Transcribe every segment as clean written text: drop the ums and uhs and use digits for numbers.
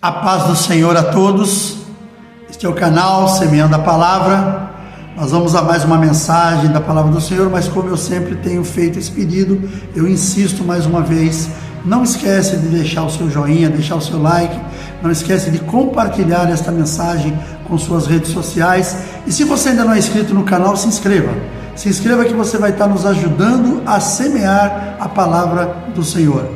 A paz do Senhor a todos. Este é o canal Semeando a Palavra. Nós vamos a mais uma mensagem da Palavra do Senhor, mas como eu sempre tenho feito esse pedido, eu insisto mais uma vez, não esquece de deixar o seu joinha, deixar o seu like, não esquece de compartilhar esta mensagem com suas redes sociais. E se você ainda não é inscrito no canal, se inscreva. Se inscreva que você vai estar nos ajudando a semear a Palavra do Senhor.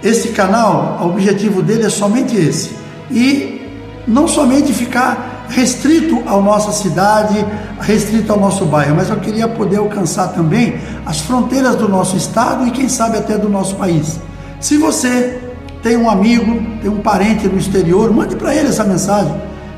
Este canal, o objetivo dele é somente esse, e não somente ficar restrito à nossa cidade, restrito ao nosso bairro, mas eu queria poder alcançar também as fronteiras do nosso estado e quem sabe até do nosso país. Se você tem um amigo, tem um parente no exterior, mande para ele essa mensagem,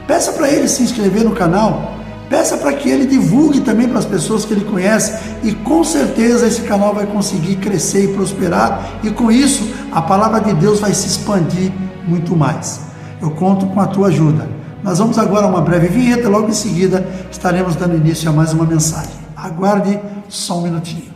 peça para ele se inscrever no canal, peça para que ele divulgue também para as pessoas que ele conhece, e com certeza esse canal vai conseguir crescer e prosperar, e com isso a palavra de Deus vai se expandir muito mais. Eu conto com a tua ajuda. Nós vamos agora a uma breve vinheta, logo em seguida estaremos dando início a mais uma mensagem. Aguarde só um minutinho.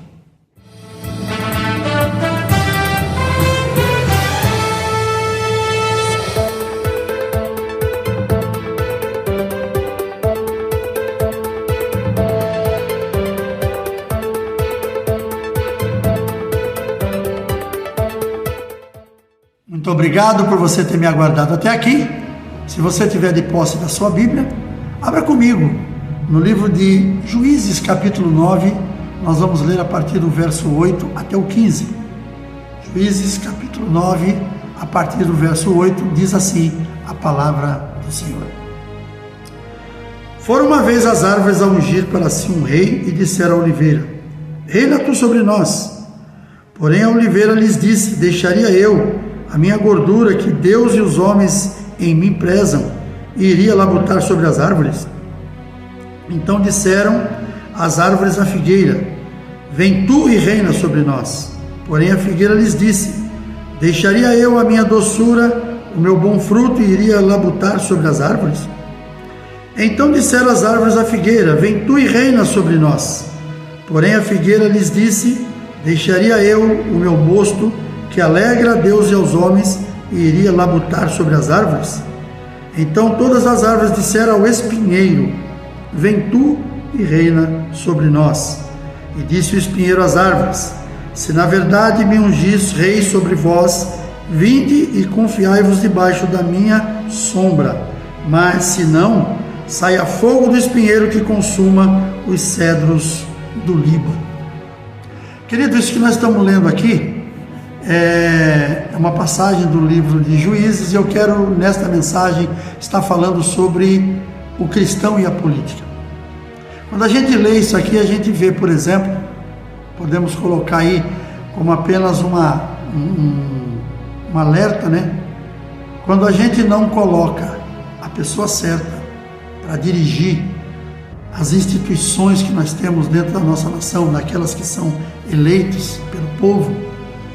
Muito obrigado por você ter me aguardado até aqui. Se você tiver de posse da sua Bíblia, abra comigo no livro de Juízes, capítulo 9, nós vamos ler a partir do verso 8 até o 15. Juízes, capítulo 9, a partir do verso 8, diz assim a palavra do Senhor. Foram uma vez as árvores a ungir para si um rei, e disseram à oliveira: reina tu sobre nós. Porém a oliveira lhes disse: deixaria eu a minha gordura que Deus e os homens em mim prezam, e iria labutar sobre as árvores? Então disseram as árvores à figueira: vem tu e reina sobre nós. Porém a figueira lhes disse: deixaria eu a minha doçura, o meu bom fruto, e iria labutar sobre as árvores? Então disseram as árvores à figueira: vem tu e reina sobre nós. Porém a figueira lhes disse: deixaria eu o meu mosto, que alegra a Deus e aos homens, e iria labutar sobre as árvores? Então todas as árvores disseram ao espinheiro: vem tu e reina sobre nós. E disse o espinheiro às árvores: se na verdade me ungis rei sobre vós, vinde e confiai-vos debaixo da minha sombra. Mas se não, saia fogo do espinheiro que consuma os cedros do Líbano. Querido, isso que nós estamos lendo aqui é uma passagem do livro de Juízes, e eu quero, nesta mensagem, estar falando sobre o cristão e a política. Quando a gente lê isso aqui, a gente vê, por exemplo, podemos colocar aí como apenas um alerta, né? Quando a gente não coloca a pessoa certa para dirigir as instituições que nós temos dentro da nossa nação, daquelas que são eleitos pelo povo,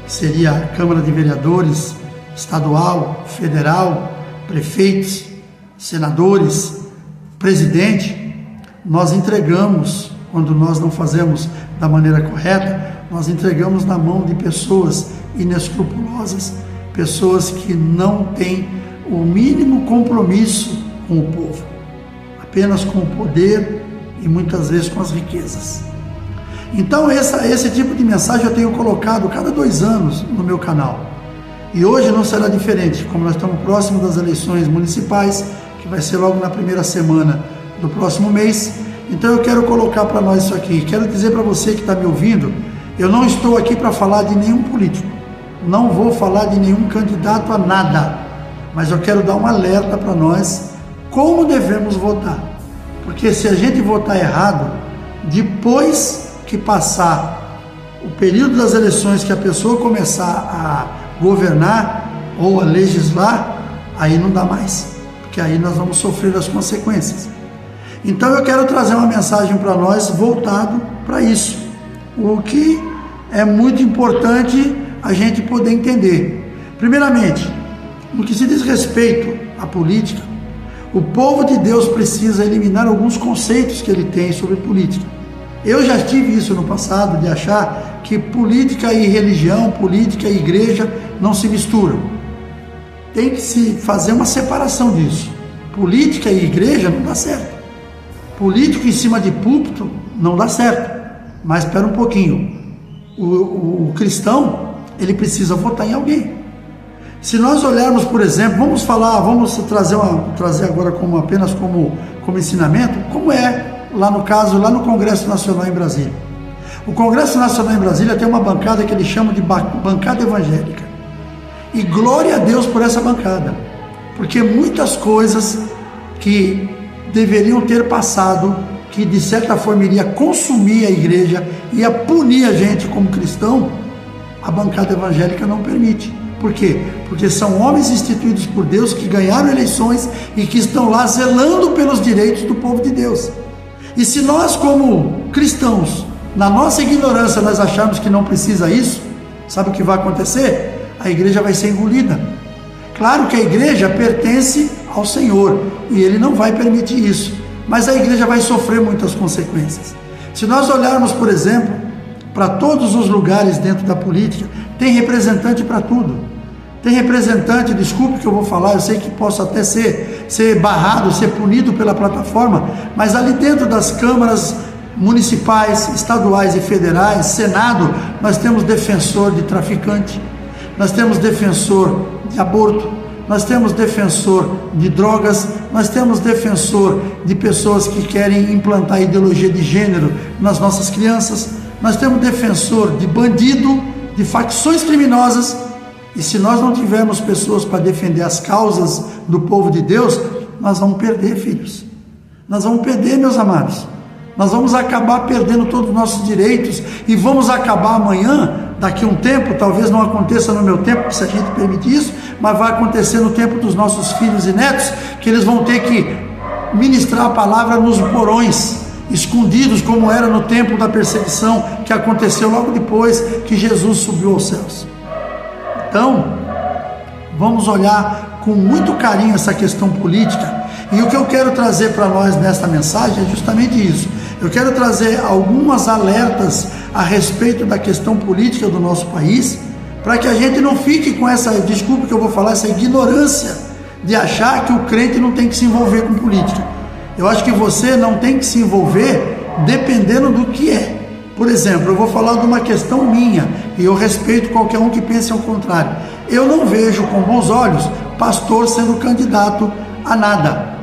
seria a Câmara de Vereadores, estadual, federal, prefeitos, senadores, presidente, nós entregamos, quando nós não fazemos da maneira correta, nós entregamos na mão de pessoas inescrupulosas, pessoas que não têm o mínimo compromisso com o povo, apenas com o poder e muitas vezes com as riquezas. Então esse tipo de mensagem eu tenho colocado cada 2 anos no meu canal, e hoje não será diferente. Como nós estamos próximos das eleições municipais, que vai ser logo na primeira semana do próximo mês, então eu quero colocar para nós isso aqui. Quero dizer para você que está me ouvindo, eu não estou aqui para falar de nenhum político, não vou falar de nenhum candidato a nada, mas eu quero dar um alerta para nós como devemos votar, porque se a gente votar errado, depois que passar o período das eleições, que a pessoa começar a governar ou a legislar, aí não dá mais, porque aí nós vamos sofrer as consequências. Então eu quero trazer uma mensagem para nós voltado para isso, o que é muito importante a gente poder entender. Primeiramente, no que se diz respeito à política, o povo de Deus precisa eliminar alguns conceitos que ele tem sobre política. Eu já tive isso no passado, de achar que política e religião, política e igreja não se misturam. tem que se fazer uma separação disso. Política e igreja não dá certo. Político em cima de púlpito não dá certo. Mas espera um pouquinho. O cristão, ele precisa votar em alguém. Se nós olharmos, por exemplo, vamos trazer agora apenas como ensinamento, como é lá no Congresso Nacional em Brasília. O Congresso Nacional em Brasília tem uma bancada que eles chamam de bancada evangélica. E glória a Deus por essa bancada, porque muitas coisas que deveriam ter passado, que de certa forma iria consumir a igreja, ia punir a gente como cristão, a bancada evangélica não permite. Por quê? Porque são homens instituídos por Deus que ganharam eleições e que estão lá zelando pelos direitos do povo de Deus. E se nós, como cristãos, na nossa ignorância, nós acharmos que não precisa isso, sabe o que vai acontecer? A igreja vai ser engolida. Claro que a igreja pertence ao Senhor e Ele não vai permitir isso, mas a igreja vai sofrer muitas consequências. Se nós olharmos, por exemplo, para todos os lugares dentro da política, tem representante para tudo. Tem representante, desculpe que eu vou falar, eu sei que posso até ser barrado, ser punido pela plataforma, mas ali dentro das câmaras municipais, estaduais e federais, Senado, nós temos defensor de traficante, nós temos defensor de aborto, nós temos defensor de drogas, nós temos defensor de pessoas que querem implantar ideologia de gênero nas nossas crianças, nós temos defensor de bandido, de facções criminosas. E se nós não tivermos pessoas para defender as causas do povo de Deus, nós vamos perder, filhos. Nós vamos perder, meus amados. Nós vamos acabar perdendo todos os nossos direitos e vamos acabar amanhã, daqui a um tempo, talvez não aconteça no meu tempo, se a gente permitir isso, mas vai acontecer no tempo dos nossos filhos e netos, que eles vão ter que ministrar a palavra nos porões, escondidos, como era no tempo da perseguição que aconteceu logo depois que Jesus subiu aos céus. Então, vamos olhar com muito carinho essa questão política, e o que eu quero trazer para nós nesta mensagem é justamente isso. Eu quero trazer algumas alertas a respeito da questão política do nosso país, para que a gente não fique com essa, desculpe que eu vou falar, essa ignorância de achar que o crente não tem que se envolver com política. Eu acho que você não tem que se envolver dependendo do que é. Por exemplo, eu vou falar de uma questão minha, e eu respeito qualquer um que pense ao contrário. Eu não vejo com bons olhos pastor sendo candidato a nada.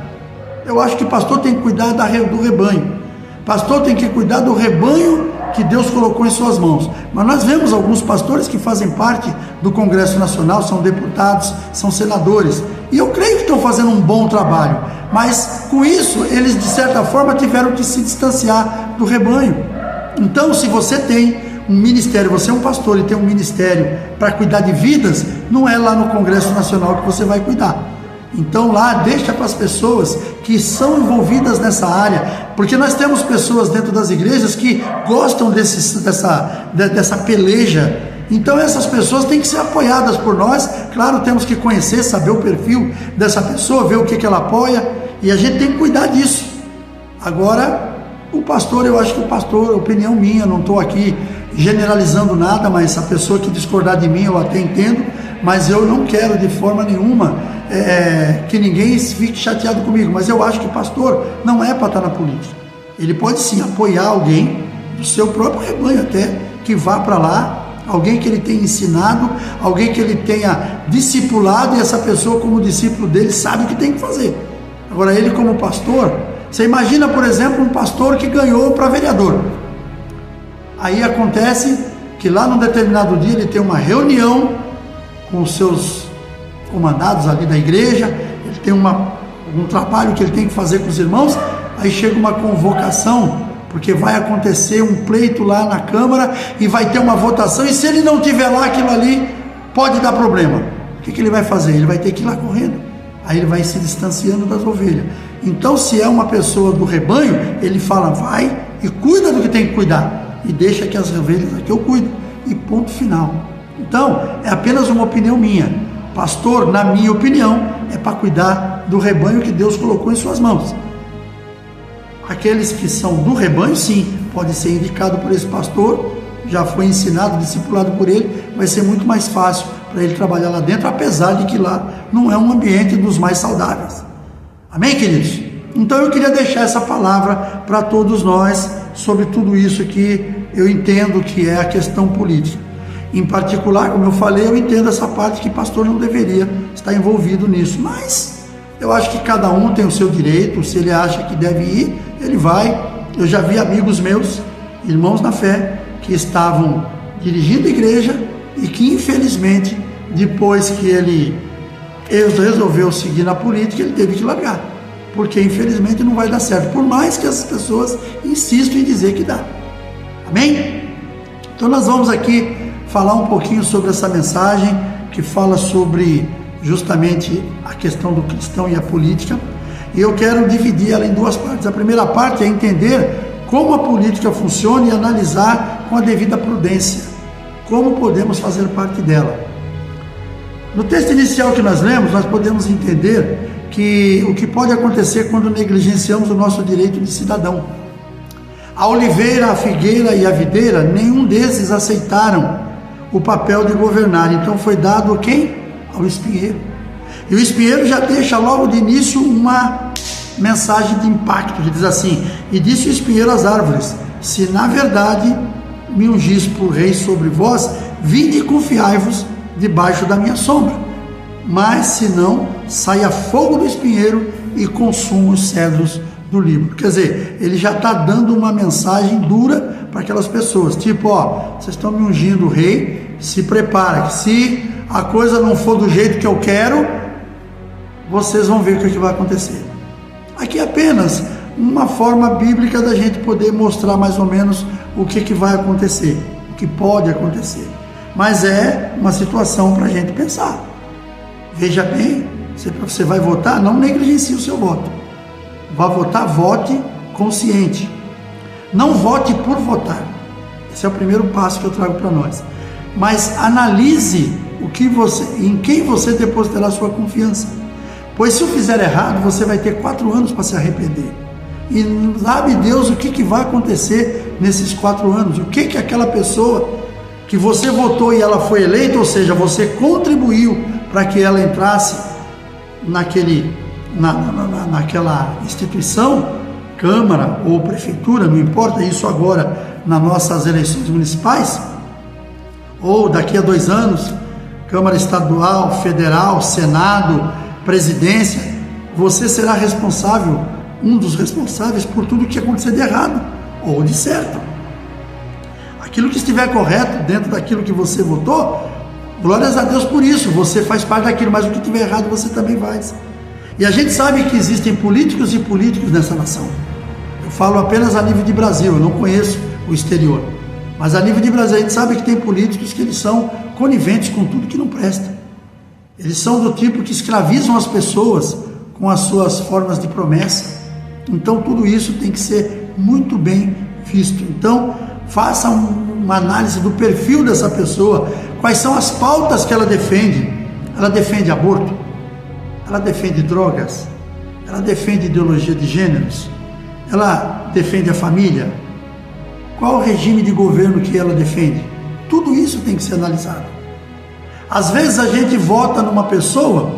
Eu acho que pastor tem que cuidar do rebanho. Pastor tem que cuidar do rebanho que Deus colocou em suas mãos. Mas nós vemos alguns pastores que fazem parte do Congresso Nacional, são deputados, são senadores, e eu creio que estão fazendo um bom trabalho, mas com isso eles de certa forma tiveram que se distanciar do rebanho. Então, se você tem um ministério, você é um pastor e tem um ministério para cuidar de vidas, não é lá no Congresso Nacional que você vai cuidar. Então lá deixa para as pessoas que são envolvidas nessa área, porque nós temos pessoas dentro das igrejas que gostam dessa peleja. Então essas pessoas têm que ser apoiadas por nós. Claro, temos que conhecer, saber o perfil dessa pessoa, ver o que ela apoia, e a gente tem que cuidar disso. Agora, o pastor, eu acho que o pastor, opinião minha, não estou aqui generalizando nada, mas a pessoa que discordar de mim eu até entendo, mas eu não quero de forma nenhuma que ninguém fique chateado comigo, mas eu acho que o pastor não é para estar na política. Ele pode sim apoiar alguém do seu próprio rebanho até, que vá para lá, alguém que ele tenha ensinado, alguém que ele tenha discipulado, e essa pessoa como discípulo dele sabe o que tem que fazer. Agora ele como pastor, você imagina, por exemplo, um pastor que ganhou para vereador. Aí acontece que lá num determinado dia ele tem uma reunião com os seus comandados ali da igreja, ele tem um trabalho que ele tem que fazer com os irmãos, aí chega uma convocação, porque vai acontecer um pleito lá na Câmara e vai ter uma votação, e se ele não tiver lá, aquilo ali pode dar problema. O que ele vai fazer? Ele vai ter que ir lá correndo. Aí ele vai se distanciando das ovelhas. Então, se é uma pessoa do rebanho, ele fala, vai e cuida do que tem que cuidar, e deixa que as ovelhas aqui eu cuido, e ponto final. Então, é apenas uma opinião minha. Pastor, na minha opinião, é para cuidar do rebanho que Deus colocou em suas mãos. Aqueles que são do rebanho, sim, pode ser indicado por esse pastor, já foi ensinado, discipulado por ele, vai ser muito mais fácil para ele trabalhar lá dentro, apesar de que lá não é um ambiente dos mais saudáveis. Amém, queridos? Então eu queria deixar essa palavra para todos nós sobre tudo isso que eu entendo que é a questão política. Em particular, como eu falei, eu entendo essa parte que pastor não deveria estar envolvido nisso, mas eu acho que cada um tem o seu direito. Se ele acha que deve ir, ele vai. Eu já vi amigos meus, irmãos na fé, que estavam dirigindo a igreja e que infelizmente, depois que ele resolveu seguir na política, ele teve que largar, porque infelizmente não vai dar certo, por mais que as pessoas insistam em dizer que dá. Amém? Então nós vamos aqui falar um pouquinho sobre essa mensagem que fala sobre justamente a questão do cristão e a política, e eu quero dividir ela em duas partes. A primeira parte é entender como a política funciona e analisar com a devida prudência como podemos fazer parte dela. No texto inicial que nós lemos, nós podemos entender que o que pode acontecer quando negligenciamos o nosso direito de cidadão. A oliveira, a figueira e a videira, nenhum desses aceitaram o papel de governar, então foi dado a quem? Ao espinheiro. E o espinheiro já deixa logo de início uma mensagem de impacto, que diz assim: e disse o espinheiro às árvores: se na verdade me ungis por rei sobre vós, vinde e confiai-vos debaixo da minha sombra. Mas se não, saia fogo do espinheiro e consuma os cedros do Líbano. Quer dizer, ele já está dando uma mensagem dura para aquelas pessoas, tipo, vocês estão me ungindo rei, se prepara, que se a coisa não for do jeito que eu quero, vocês vão ver o que vai acontecer. Aqui é apenas uma forma bíblica da gente poder mostrar mais ou menos o que vai acontecer, o que pode acontecer, mas é uma situação para a gente pensar. Veja bem, você vai votar, não negligencie o seu voto. Vai votar, vote consciente. Não vote por votar. Esse é o primeiro passo que eu trago para nós. Mas analise em quem você depositará sua confiança. Pois se o fizer errado, você vai ter 4 anos para se arrepender. E sabe Deus o que vai acontecer nesses 4 anos. O que aquela pessoa que você votou e ela foi eleita, ou seja, você contribuiu para que ela entrasse naquela instituição, Câmara ou Prefeitura, não importa isso agora nas nossas eleições municipais, ou daqui a 2 anos, Câmara Estadual, Federal, Senado, Presidência, você será responsável, um dos responsáveis por tudo que acontecer de errado ou de certo. Aquilo que estiver correto dentro daquilo que você votou, glórias a Deus por isso, você faz parte daquilo, mas o que estiver errado você também faz. E a gente sabe que existem políticos e políticos nessa nação. Eu falo apenas a nível de Brasil, eu não conheço o exterior. Mas a nível de Brasil a gente sabe que tem políticos que eles são coniventes com tudo que não presta. Eles são do tipo que escravizam as pessoas com as suas formas de promessa. Então tudo isso tem que ser muito bem visto. Então faça uma análise do perfil dessa pessoa, quais são as pautas que ela defende. Ela defende aborto? Ela defende drogas? Ela defende ideologia de gêneros? Ela defende a família? Qual o regime de governo que ela defende? Tudo isso tem que ser analisado. Às vezes a gente vota numa pessoa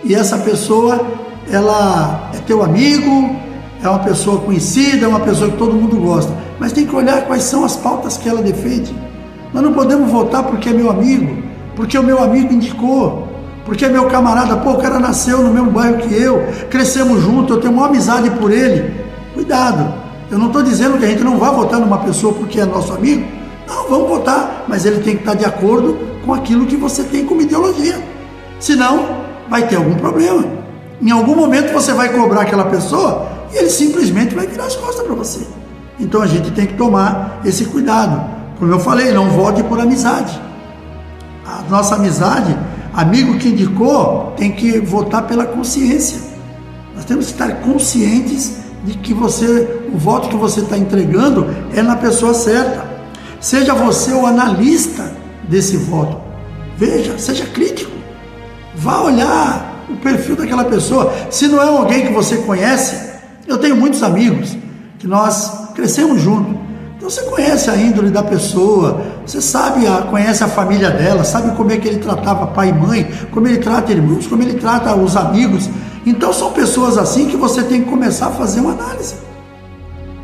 e essa pessoa, ela é teu amigo, é uma pessoa conhecida, é uma pessoa que todo mundo gosta, mas tem que olhar quais são as pautas que ela defende. Nós não podemos votar porque é meu amigo, porque o meu amigo indicou, porque é meu camarada, o cara nasceu no mesmo bairro que eu, crescemos juntos, eu tenho uma amizade por ele. Cuidado, eu não estou dizendo que a gente não vai votar numa pessoa porque é nosso amigo. Não, vamos votar, mas ele tem que estar de acordo com aquilo que você tem como ideologia. Senão, vai ter algum problema. Em algum momento você vai cobrar aquela pessoa e ele simplesmente vai virar as costas para você. Então a gente tem que tomar esse cuidado. Como eu falei, não vote por amizade. A nossa amizade, amigo que indicou, tem que votar pela consciência. Nós temos que estar conscientes de que o voto que você está entregando é na pessoa certa. Seja você o analista desse voto. Veja, seja crítico. Vá olhar o perfil daquela pessoa. Se não é alguém que você conhece, eu tenho muitos amigos que nós crescemos juntos. Então você conhece a índole da pessoa, você sabe, conhece a família dela, sabe como é que ele tratava pai e mãe, como ele trata irmãos, como ele trata os amigos. Então são pessoas assim que você tem que começar a fazer uma análise.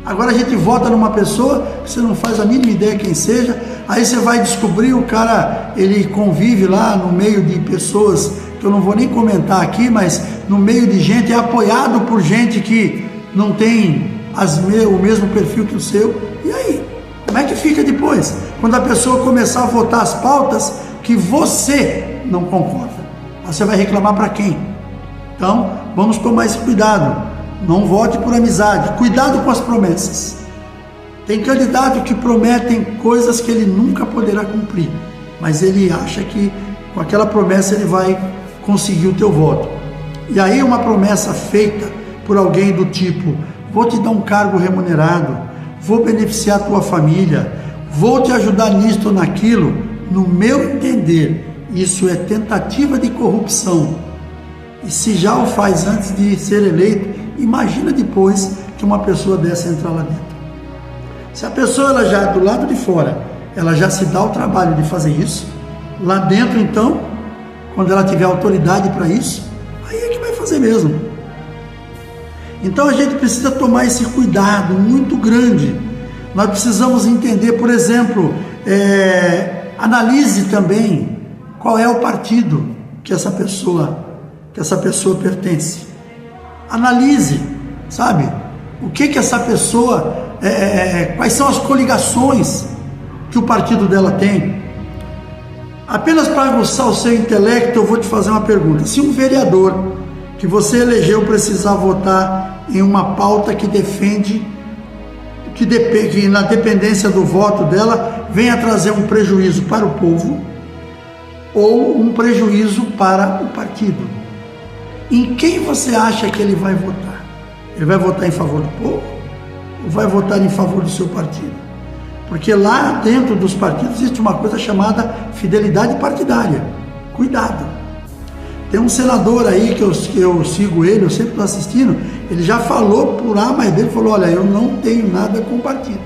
Agora a gente vota numa pessoa que você não faz a mínima ideia quem seja, aí você vai descobrir o cara, ele convive lá no meio de pessoas que eu não vou nem comentar aqui, mas no meio de gente, é apoiado por gente que não tem o mesmo perfil que o seu. E aí? Como é que fica depois? Quando a pessoa começar a votar as pautas que você não concorda, você vai reclamar para quem? Então, vamos tomar esse cuidado. Não vote por amizade. Cuidado com as promessas. Tem candidato que prometem coisas que ele nunca poderá cumprir, mas ele acha que com aquela promessa ele vai conseguir o teu voto. E aí uma promessa feita por alguém do tipo: vou te dar um cargo remunerado, vou beneficiar a tua família, vou te ajudar nisto ou naquilo. No meu entender, isso é tentativa de corrupção. E se já o faz antes de ser eleito, imagina depois que uma pessoa dessa entrar lá dentro. Se a pessoa, ela já do lado de fora, ela já se dá o trabalho de fazer isso, lá dentro então, quando ela tiver autoridade para isso, aí é que vai fazer mesmo. Então a gente precisa tomar esse cuidado muito grande. Nós precisamos entender, por exemplo, analise também qual é o partido que essa pessoa pertence. Analise, sabe? O que essa pessoa, quais são as coligações que o partido dela tem. Apenas para aguçar o seu intelecto, eu vou te fazer uma pergunta. Se um vereador que você elegeu precisar votar em uma pauta que defende, que na dependência do voto dela venha trazer um prejuízo para o povo ou um prejuízo para o partido, em quem você acha que ele vai votar? Ele vai votar em favor do povo ou vai votar em favor do seu partido? Porque lá dentro dos partidos existe uma coisa chamada fidelidade partidária. Cuidado. Tem um senador aí que eu sigo ele, eu sempre estou assistindo, ele já falou por A mais B, ele falou: olha, eu não tenho nada com o partido.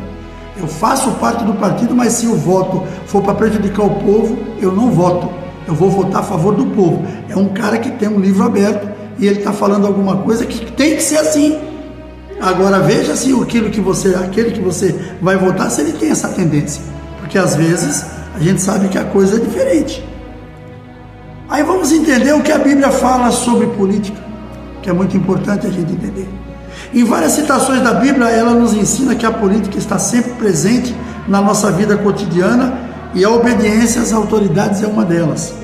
Eu faço parte do partido, mas se o voto for para prejudicar o povo, eu não voto. Eu vou votar a favor do povo. É um cara que tem um livro aberto e ele está falando alguma coisa que tem que ser assim. Agora veja se aquele que você vai votar, se ele tem essa tendência. Porque às vezes a gente sabe que a coisa é diferente. Aí vamos entender o que a Bíblia fala sobre política, que é muito importante a gente entender. Em várias citações da Bíblia, ela nos ensina que a política está sempre presente na nossa vida cotidiana e a obediência às autoridades é uma delas.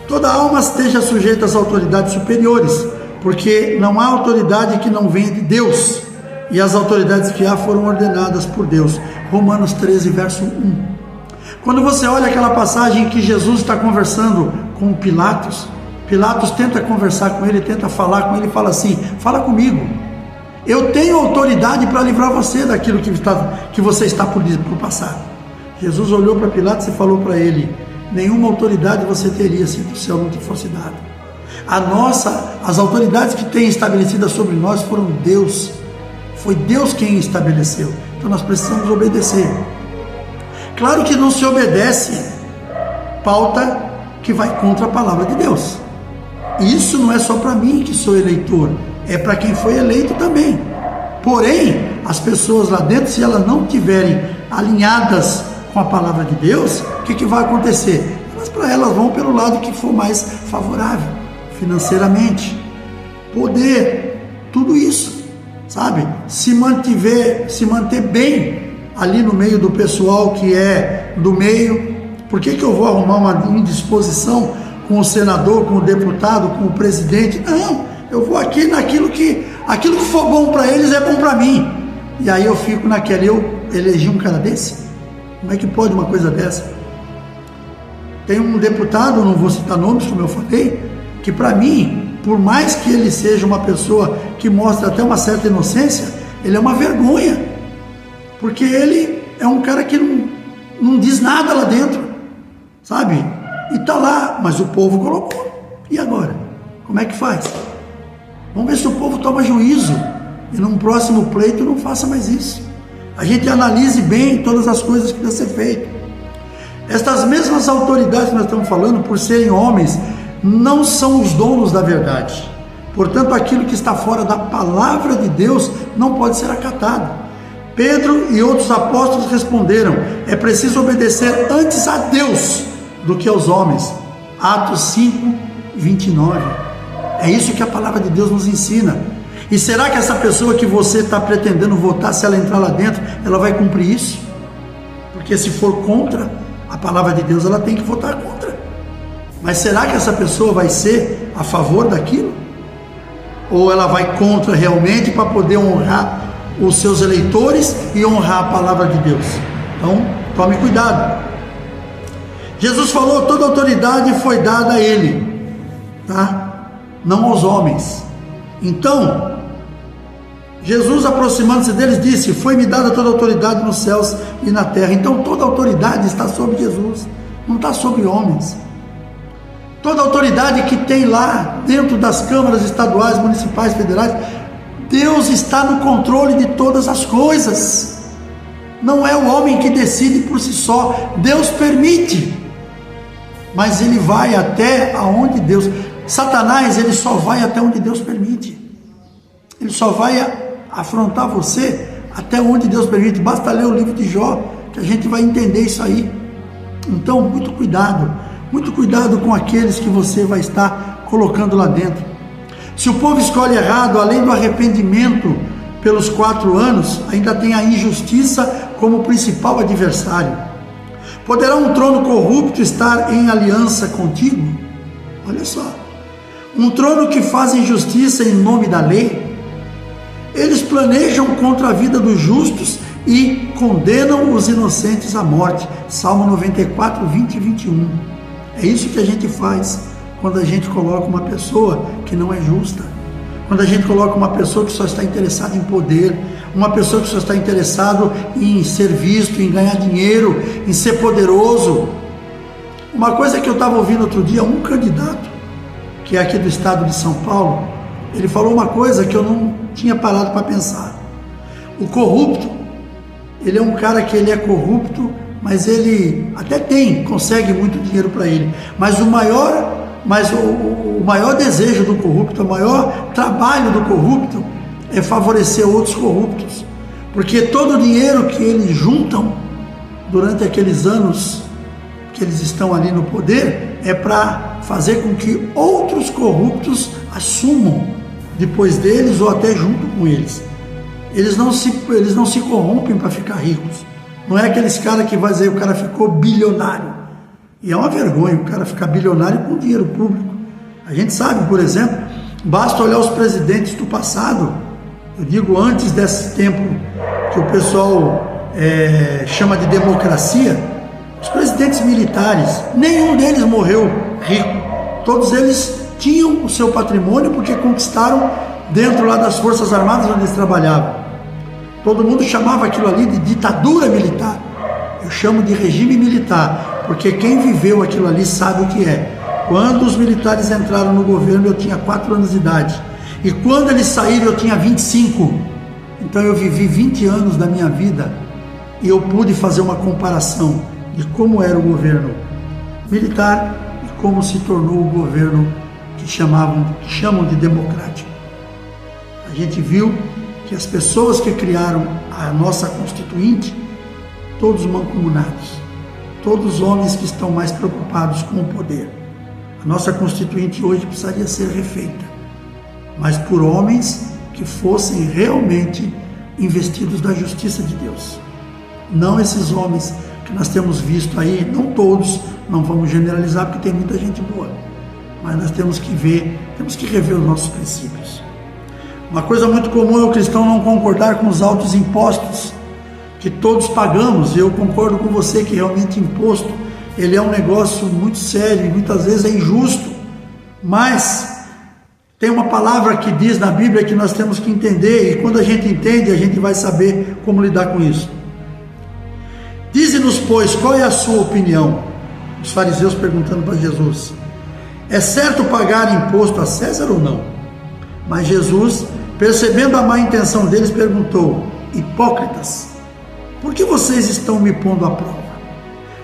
Toda alma esteja sujeita às autoridades superiores, porque não há autoridade que não venha de Deus, e as autoridades que há foram ordenadas por Deus. Romanos 13, verso 1. Quando você olha aquela passagem em que Jesus está conversando com Pilatos, Pilatos tenta conversar com ele, tenta falar com ele, fala assim: fala comigo, eu tenho autoridade para livrar você daquilo que você está por passar. Jesus olhou para Pilatos e falou para ele: nenhuma autoridade você teria se do céu não te fosse dado. As autoridades que tem estabelecidas sobre nós foram Deus. Foi Deus quem estabeleceu. Então nós precisamos obedecer. Claro que não se obedece pauta que vai contra a palavra de Deus. Isso não é só para mim que sou eleitor, é para quem foi eleito também. Porém, as pessoas lá dentro, se elas não estiverem alinhadas com a palavra de Deus, o que vai acontecer? Elas vão pelo lado que for mais favorável, financeiramente, poder, tudo isso, sabe? Se manter bem ali no meio do pessoal que é do meio. Por que eu vou arrumar uma indisposição com o senador, com o deputado, com o presidente? Não, eu vou aqui naquilo que for bom para eles é bom para mim. E aí eu fico naquela, eu elegi um cara desse? Como é que pode uma coisa dessa? Tem um deputado, não vou citar nomes, como eu falei, que para mim, por mais que ele seja uma pessoa que mostra até uma certa inocência, ele é uma vergonha, porque ele é um cara que não diz nada lá dentro, sabe? E tá lá, mas o povo colocou. E agora? Como é que faz? Vamos ver se o povo toma juízo e num próximo pleito não faça mais isso. a gente analise bem todas as coisas que devem ser feitas. Estas mesmas autoridades que nós estamos falando, por serem homens, não são os donos da verdade. Portanto, aquilo que está fora da palavra de Deus não pode ser acatado. Pedro e outros apóstolos responderam: é preciso obedecer antes a Deus do que aos homens. Atos 5, 29. É isso que a palavra de Deus nos ensina. E será que essa pessoa que você está pretendendo votar, se ela entrar lá dentro, ela vai cumprir isso? Porque se for contra a palavra de Deus, ela tem que votar contra. Mas será que essa pessoa vai ser a favor daquilo? Ou ela vai contra realmente para poder honrar os seus eleitores e honrar a palavra de Deus? Então, tome cuidado. Jesus falou: toda autoridade foi dada a ele, tá? Não aos homens. Então, Jesus, aproximando-se deles, disse: foi-me dada toda autoridade nos céus e na terra. Então, toda autoridade está sobre Jesus, não está sobre homens. Toda autoridade que tem lá dentro das câmaras estaduais, municipais, federais, Deus está no controle de todas as coisas. Não é o homem que decide por si só. Deus permite, mas ele vai até aonde Deus... Satanás, ele só vai até onde Deus permite. Ele só vai afrontar você até onde Deus permite. Basta ler o livro de Jó, que a gente vai entender isso aí. Então, muito cuidado com aqueles que você vai estar colocando lá dentro. Se o povo escolhe errado, além do arrependimento pelos 4 anos, ainda tem a injustiça como principal adversário. Poderá um trono corrupto estar em aliança contigo? Olha só, um trono que faz injustiça em nome da lei. Eles planejam contra a vida dos justos e condenam os inocentes à morte. Salmo 94, 20 e 21. É isso que a gente faz quando a gente coloca uma pessoa que não é justa, quando a gente coloca uma pessoa que só está interessada em poder, uma pessoa que só está interessada em ser visto, em ganhar dinheiro, em ser poderoso. Uma coisa que eu estava ouvindo outro dia, um candidato, que é aqui do estado de São Paulo, ele falou uma coisa que eu não tinha parado para pensar. O corrupto, ele é um cara que ele é corrupto, mas ele até consegue muito dinheiro para ele, mas o maior desejo do corrupto, o maior trabalho do corrupto é favorecer outros corruptos, porque todo o dinheiro que eles juntam durante aqueles anos que eles estão ali no poder é para fazer com que outros corruptos assumam depois deles ou até junto com eles. Eles não se corrompem para ficar ricos. Não é aqueles caras que vai dizer o cara ficou bilionário. E é uma vergonha o cara ficar bilionário com dinheiro público. A gente sabe, por exemplo, basta olhar os presidentes do passado. Eu digo antes desse tempo que o pessoal chama de democracia. Os presidentes militares, nenhum deles morreu rico. Todos eles tinham o seu patrimônio porque conquistaram dentro lá das Forças Armadas onde eles trabalhavam. Todo mundo chamava aquilo ali de ditadura militar. Eu chamo de regime militar, porque quem viveu aquilo ali sabe o que é. Quando os militares entraram no governo, eu tinha 4 anos de idade. E quando eles saíram, eu tinha 25. Então eu vivi 20 anos da minha vida e eu pude fazer uma comparação de como era o governo militar e como se tornou o governo que chamam de democrático. A gente viu que as pessoas que criaram a nossa Constituinte, todos mancomunados, todos homens que estão mais preocupados com o poder. A nossa Constituinte hoje precisaria ser refeita, mas por homens que fossem realmente investidos da justiça de Deus. Não esses homens que nós temos visto aí, não todos, não vamos generalizar porque tem muita gente boa, mas nós temos que rever os nossos princípios. Uma coisa muito comum é o cristão não concordar com os altos impostos que todos pagamos, e eu concordo com você que realmente imposto, ele é um negócio muito sério e muitas vezes é injusto, mas tem uma palavra que diz na Bíblia que nós temos que entender, e quando a gente entende, a gente vai saber como lidar com isso. Dize-nos, pois, qual é a sua opinião? Os fariseus perguntando para Jesus: é certo pagar imposto a César ou não? Mas Jesus, percebendo a má intenção deles, perguntou: hipócritas, por que vocês estão me pondo à prova?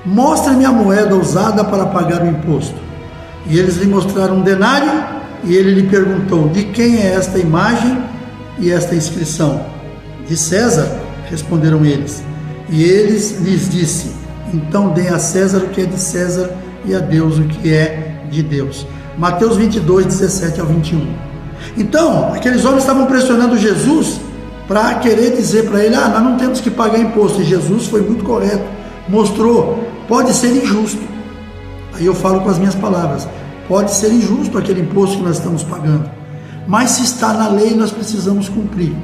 Mostrem-me a moeda usada para pagar o imposto. E eles lhe mostraram um denário, e ele lhe perguntou: de quem é esta imagem e esta inscrição? De César, responderam eles. E eles lhes disse: então deem a César o que é de César e a Deus o que é de Deus. Mateus 22, 17 ao 21. Então, aqueles homens estavam pressionando Jesus para querer dizer para ele: nós não temos que pagar imposto. E Jesus foi muito correto, mostrou: pode ser injusto. Aí eu falo com as minhas palavras: pode ser injusto aquele imposto que nós estamos pagando, mas se está na lei, nós precisamos cumprir.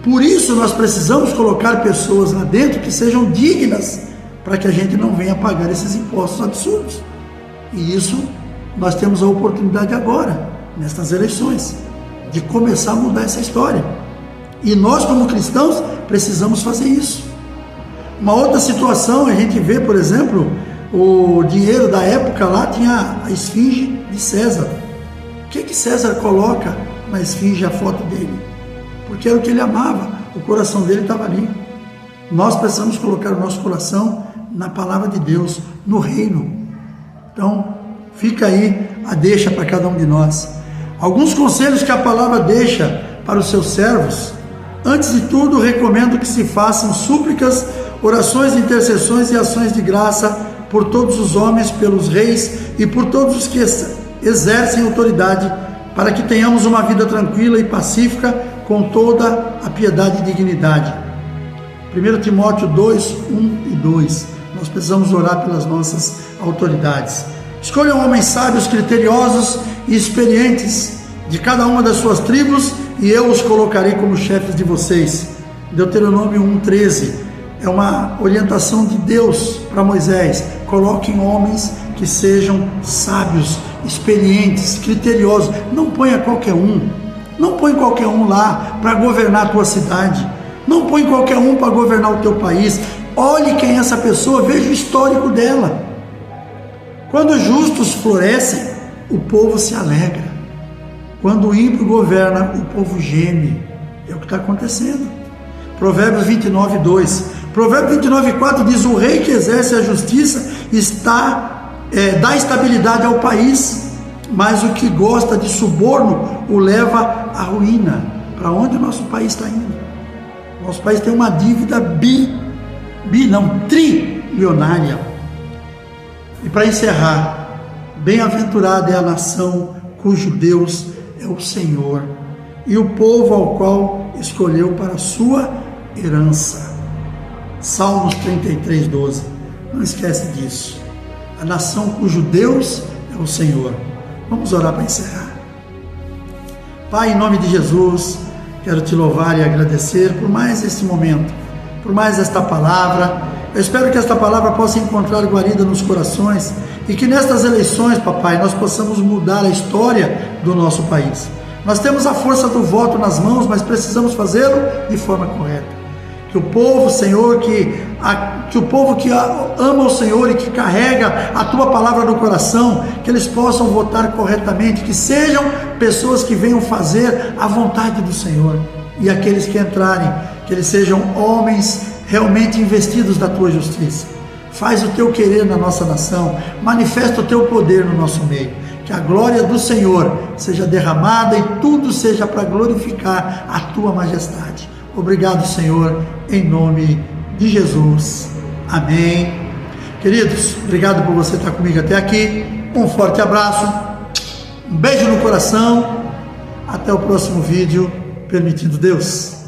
Por isso nós precisamos colocar pessoas lá dentro que sejam dignas, para que a gente não venha pagar esses impostos absurdos. E isso nós temos a oportunidade agora, nestas eleições, de começar a mudar essa história. E nós, como cristãos, precisamos fazer isso. Uma outra situação, a gente vê, por exemplo, o dinheiro da época lá tinha a esfinge de César. O que César coloca na esfinge, a foto dele? Porque era o que ele amava, o coração dele estava ali. Nós precisamos colocar o nosso coração na palavra de Deus, no reino. Então, fica aí a deixa para cada um de nós. Alguns conselhos que a palavra deixa para os seus servos. Antes de tudo, recomendo que se façam súplicas, orações, intercessões e ações de graça por todos os homens, pelos reis e por todos os que exercem autoridade, para que tenhamos uma vida tranquila e pacífica, com toda a piedade e dignidade. 1 Timóteo 2, 1 e 2. Nós precisamos orar pelas nossas autoridades. Escolham homens sábios, criteriosos e experientes de cada uma das suas tribos, e eu os colocarei como chefes de vocês. Deuteronômio 1:13 é uma orientação de Deus para Moisés: coloquem homens que sejam sábios, experientes, criteriosos. Não ponha qualquer um. Não põe qualquer um lá para governar a tua cidade. Não põe qualquer um para governar o teu país. Olhe quem é essa pessoa, veja o histórico dela. Quando os justos florescem, o povo se alegra. Quando o ímpio governa, o povo geme. É o que está acontecendo. Provérbios 29:2. Provérbios 29:4 diz: o rei que exerce a justiça dá estabilidade ao país, mas o que gosta de suborno o leva à ruína. Para onde o nosso país está indo? Nosso país tem uma dívida trilionária. E para encerrar, bem-aventurada é a nação cujo Deus é o Senhor, e o povo ao qual escolheu para a sua herança. Salmos 33:12. Não esquece disso. A nação cujo Deus é o Senhor. Vamos orar para encerrar. Pai, em nome de Jesus, quero te louvar e agradecer por mais este momento, por mais esta palavra. Eu espero que esta palavra possa encontrar guarida nos corações e que nestas eleições, papai, nós possamos mudar a história do nosso país. Nós temos a força do voto nas mãos, mas precisamos fazê-lo de forma correta. Que o povo, Senhor, que o povo que ama o Senhor e que carrega a Tua palavra no coração, que eles possam votar corretamente, que sejam pessoas que venham fazer a vontade do Senhor. E aqueles que entrarem, que eles sejam homens realmente investidos da Tua justiça. Faz o Teu querer na nossa nação, manifesta o Teu poder no nosso meio. Que a glória do Senhor seja derramada e tudo seja para glorificar a Tua majestade. Obrigado, Senhor, em nome de Jesus. Amém. Queridos, obrigado por você estar comigo até aqui. Um forte abraço, um beijo no coração. Até o próximo vídeo, permitindo Deus.